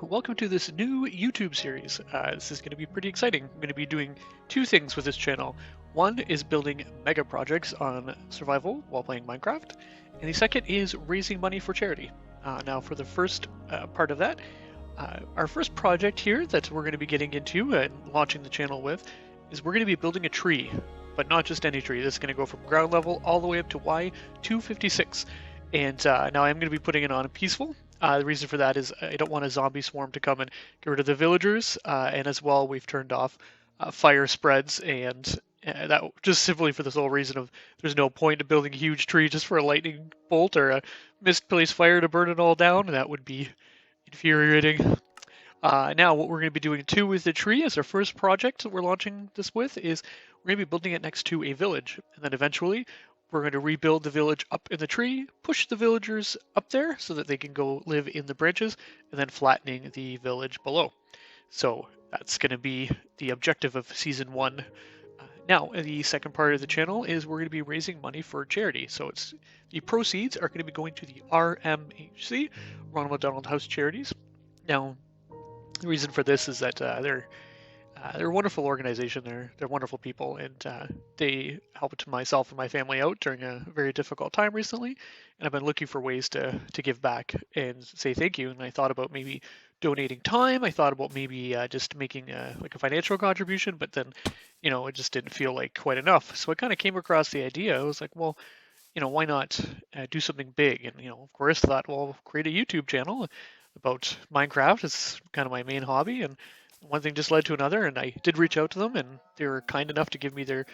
welcome to this new YouTube series. This is going to be pretty exciting. I'm going to be doing two things with this channel. One is building mega projects on survival while playing Minecraft, and the second is raising money for charity. Now for the first part of that, our first project here that we're going to be getting into and launching the channel with is we're going to be building a tree, but not just any tree. This is going to go from ground level all the way up to Y256. And now I'm going to be putting it on peaceful. The reason for that is I don't want a zombie swarm to come and get rid of the villagers, and as well we've turned off fire spreads, and that just simply for the sole reason of there's no point in building a huge tree just for a lightning bolt or a misplaced fire to burn it all down. That would be infuriating. Now what we're going to be doing too with the tree as our first project that we're launching this with is we're going to be building it next to a village, and then eventually we're going to rebuild the village up in the tree, push the villagers up there so that they can go live in the branches, and then flattening the village below. So that's going to be the objective of Season 1. Now, the second part of the channel is we're going to be raising money for charity. So the proceeds are going to be going to the RMHC, Ronald McDonald House Charities. Now, the reason for this is that they're a wonderful organization. They're wonderful people, and they helped myself and my family out during a very difficult time recently. And I've been looking for ways to give back and say thank you. And I thought about maybe donating time. I thought about maybe just making like a financial contribution, but then, it just didn't feel like quite enough. So I kind of came across the idea. I was like, well, why not do something big? And of course, thought, well, create a YouTube channel about Minecraft. It's kind of my main hobby, and one thing just led to another, and I did reach out to them, and they were kind enough to give me their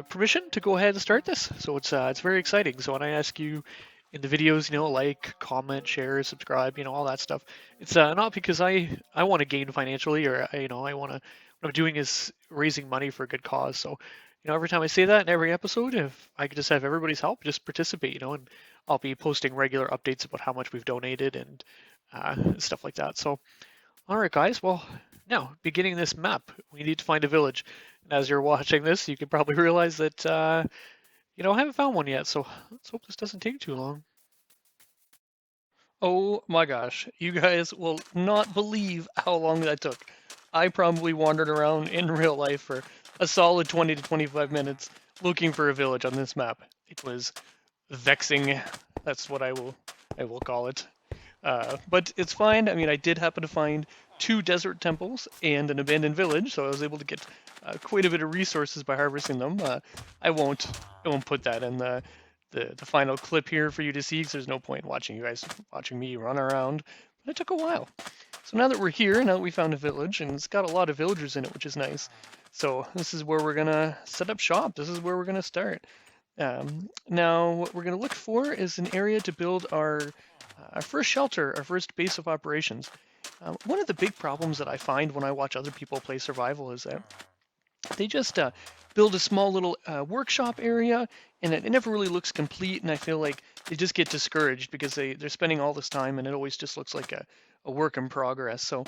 permission to go ahead and start this. So it's very exciting. So when I ask you in the videos, like, comment, share, subscribe, all that stuff, it's not because I want to gain financially, or I want to. What I'm doing is raising money for a good cause. So every time I say that in every episode, if I could just have everybody's help, just participate, and I'll be posting regular updates about how much we've donated and stuff like that. So all right, guys. Well, now, beginning this map, we need to find a village. And as you're watching this, you can probably realize that, I haven't found one yet, so let's hope this doesn't take too long. Oh my gosh, you guys will not believe how long that took. I probably wandered around in real life for a solid 20 to 25 minutes looking for a village on this map. It was vexing. That's what I will call it. But it's fine. I mean, I did happen to find 2 desert temples and an abandoned village, so I was able to get quite a bit of resources by harvesting them. I won't put that in the final clip here for you to see, because there's no point watching me run around. But it took a while. So now that we're here, now that we found a village, and it's got a lot of villagers in it, which is nice. So this is where we're gonna set up shop. This is where we're gonna start. Now what we're gonna look for is an area to build our first shelter, our first base of operations. One of the big problems that I find when I watch other people play survival is that they just build a small little workshop area, and it never really looks complete, and I feel like they just get discouraged because they're spending all this time and it always just looks like a work in progress. So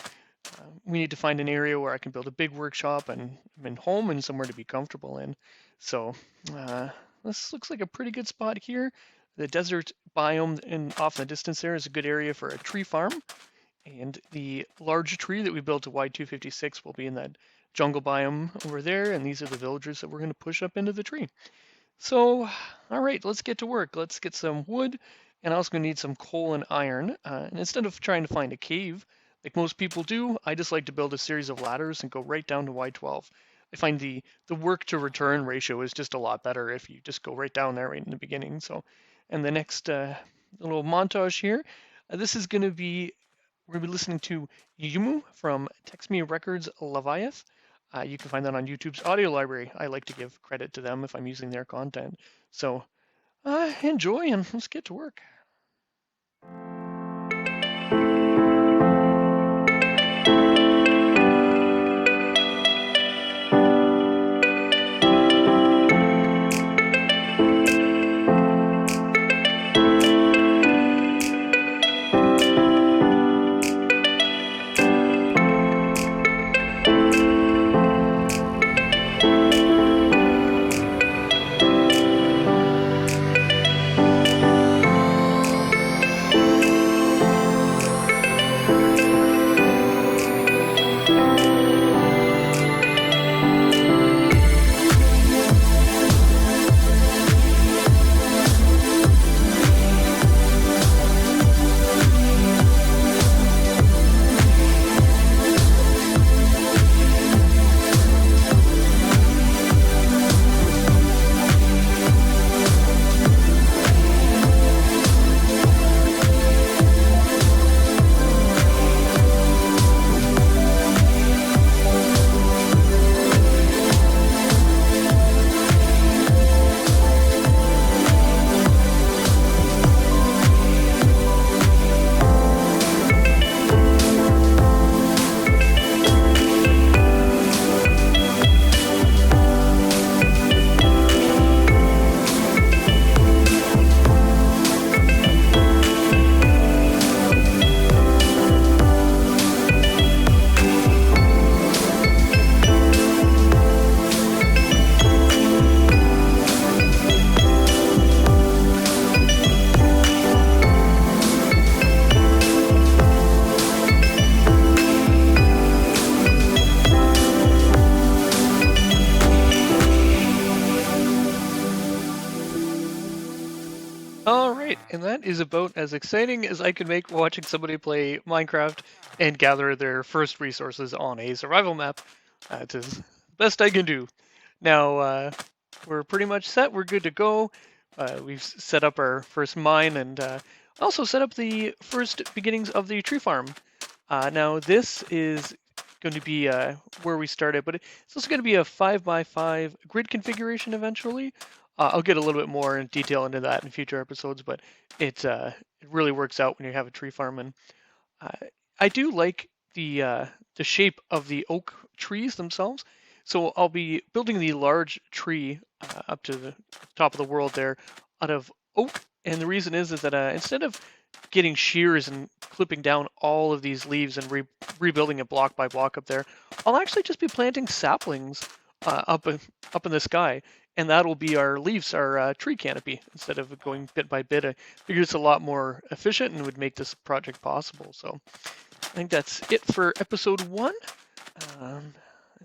we need to find an area where I can build a big workshop and home and somewhere to be comfortable in. So this looks like a pretty good spot here. The desert biome off in the distance there is a good area for a tree farm. And the large tree that we built to Y256 will be in that jungle biome over there. And these are the villagers that we're going to push up into the tree. So, all right, let's get to work. Let's get some wood. And I'm also going to need some coal and iron. And instead of trying to find a cave, like most people do, I just like to build a series of ladders and go right down to Y12. I find the work to return ratio is just a lot better if you just go right down there right in the beginning. So, and the next little montage here, this is going to be, we're going to be listening to Yumu from Text Me Records Leviath. You can find that on YouTube's audio library. I like to give credit to them if I'm using their content. So enjoy, and let's get to work. and that is about as exciting as I can make watching somebody play Minecraft and gather their first resources on a survival map. It's as best I can do. Now, we're pretty much set. We're good to go. We've set up our first mine and also set up the first beginnings of the tree farm. Now, this is going to be where we started, but it's also going to be a 5x5 grid configuration eventually. I'll get a little bit more in detail into that in future episodes, but it really works out when you have a tree farm. And I do like the shape of the oak trees themselves. So I'll be building the large tree up to the top of the world there out of oak. And the reason is that instead of getting shears and clipping down all of these leaves and rebuilding it block by block up there, I'll actually just be planting saplings up in the sky, and that'll be our leaves, our tree canopy, instead of going bit by bit. I figure it's a lot more efficient and would make this project possible. So I think that's it for episode 1. I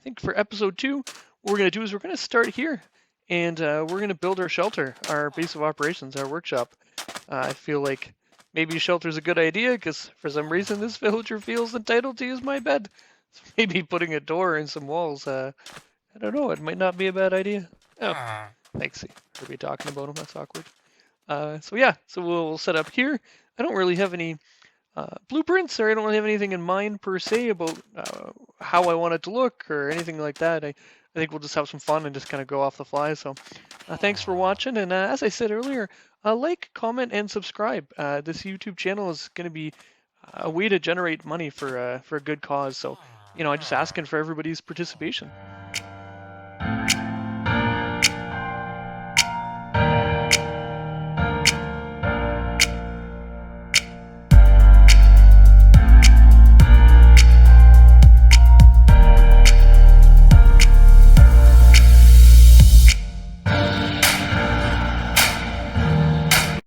think for episode 2, what we're going to do is we're going to start here, and we're going to build our shelter, our base of operations, our workshop. I feel like maybe shelter's a good idea because for some reason this villager feels entitled to use my bed. So maybe putting a door and some walls, I don't know, it might not be a bad idea. Oh, thanks. Are we talking about him? That's awkward. So yeah, so we'll set up here. I don't really have any blueprints, or I don't really have anything in mind per se about how I want it to look or anything like that. I think we'll just have some fun and just kind of go off the fly. So thanks for watching, and as I said earlier, like, comment, and subscribe. This YouTube channel is going to be a way to generate money for a good cause. So, I'm just asking for everybody's participation.